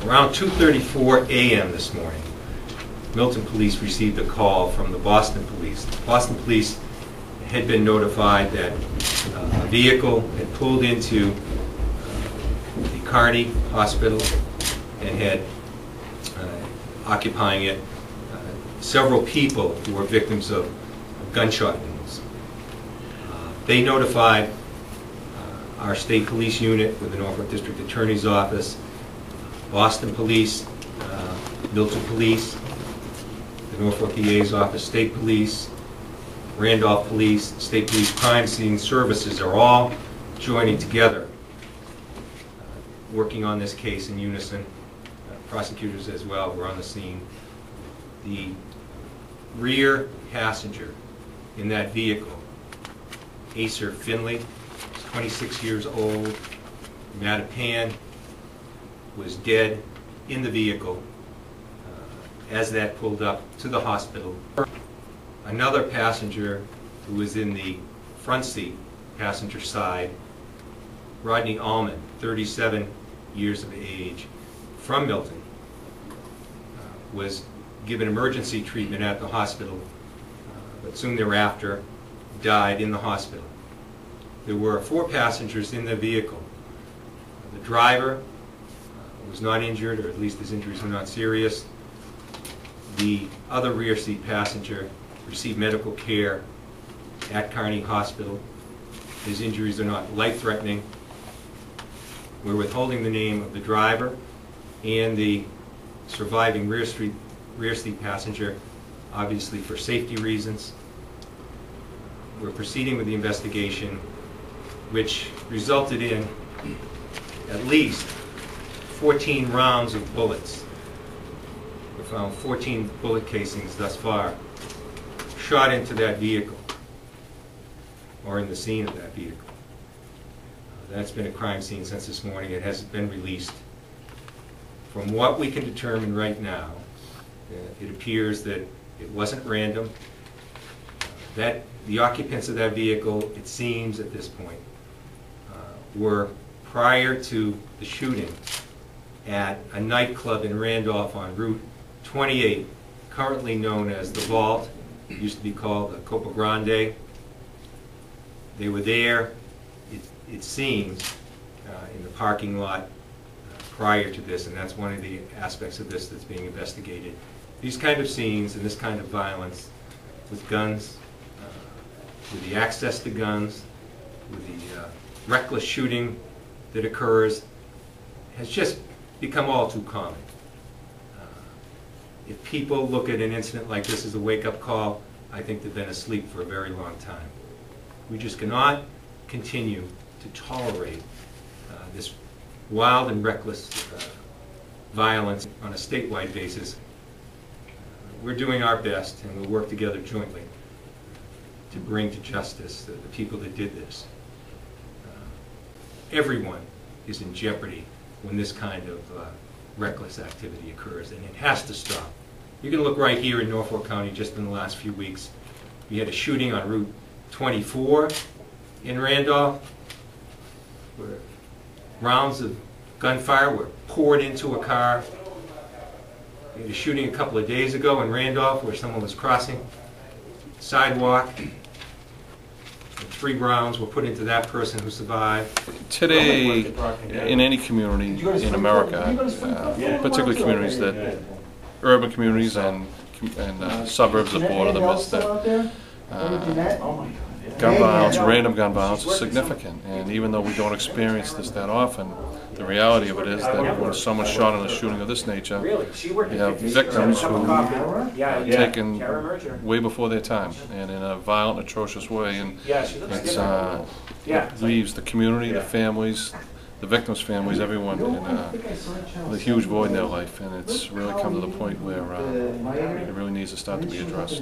Around 2:34 a.m. this morning, Milton police received a call from the Boston police. The Boston police had been notified that a vehicle had pulled into the Carney Hospital and had occupying it several people who were victims of gunshot wounds. They notified our state police unit with the Norfolk District Attorney's Office, Boston Police, Milton Police, the Norfolk EA's Office, State Police, Randolph Police, State Police Crime Scene Services are all joining together, working on this case in unison. Prosecutors as well were on the scene. The rear passenger in that vehicle, Asa Finley, 26 years old, Mattapan, was dead in the vehicle as that pulled up to the hospital. Another passenger who was in the front seat, passenger side, Rodney Almond, 37 years of age, from Milton, was given emergency treatment at the hospital, but soon thereafter died in the hospital. There were 4 passengers in the vehicle. The driver was not injured, or at least his injuries were not serious. The other rear seat passenger received medical care at Carney Hospital. His injuries are not life-threatening. We're withholding the name of the driver and the surviving rear seat passenger, obviously for safety reasons. We're proceeding with the investigation, which resulted in at least 14 rounds of bullets. We found 14 bullet casings thus far shot into that vehicle, or in the scene of that vehicle. That's been a crime scene since this morning. It hasn't been released. From what we can determine right now, it appears that it wasn't random. That the occupants of that vehicle, it seems at this point, were prior to the shooting at a nightclub in Randolph on Route 28, currently known as the Vault. It used to be called the Coco Grande. They were there, it seems, in the parking lot prior to this, and that's one of the aspects of this that's being investigated. These kind of scenes and this kind of violence with guns, with the access to guns, with the reckless shooting that occurs, has just become all too common. If people look at an incident like this as a wake-up call, I think they've been asleep for a very long time. We just cannot continue to tolerate this wild and reckless violence on a statewide basis. We're doing our best, and we'll work together jointly to bring to justice the people that did this. Everyone is in jeopardy when this kind of reckless activity occurs, and it has to stop. You can look right here in Norfolk County just in the last few weeks. We had a shooting on Route 24 in Randolph, where rounds of gunfire were poured into a car. We had a shooting a couple of days ago in Randolph where someone was crossing the sidewalk, and 3 rounds were put into that person who survived. Today, in any community in America, particularly communities that, urban communities and suburbs that border them, is that gun violence, random gun violence is significant. And even though we don't experience this that often, the reality of it is that when someone's shot in a shooting of this nature, you have victims who are taken way before their time and in a violent, atrocious way. And it leaves the community, the families, the victims' families, everyone in a huge void in their life. And it's really come to the point where it really needs to start to be addressed.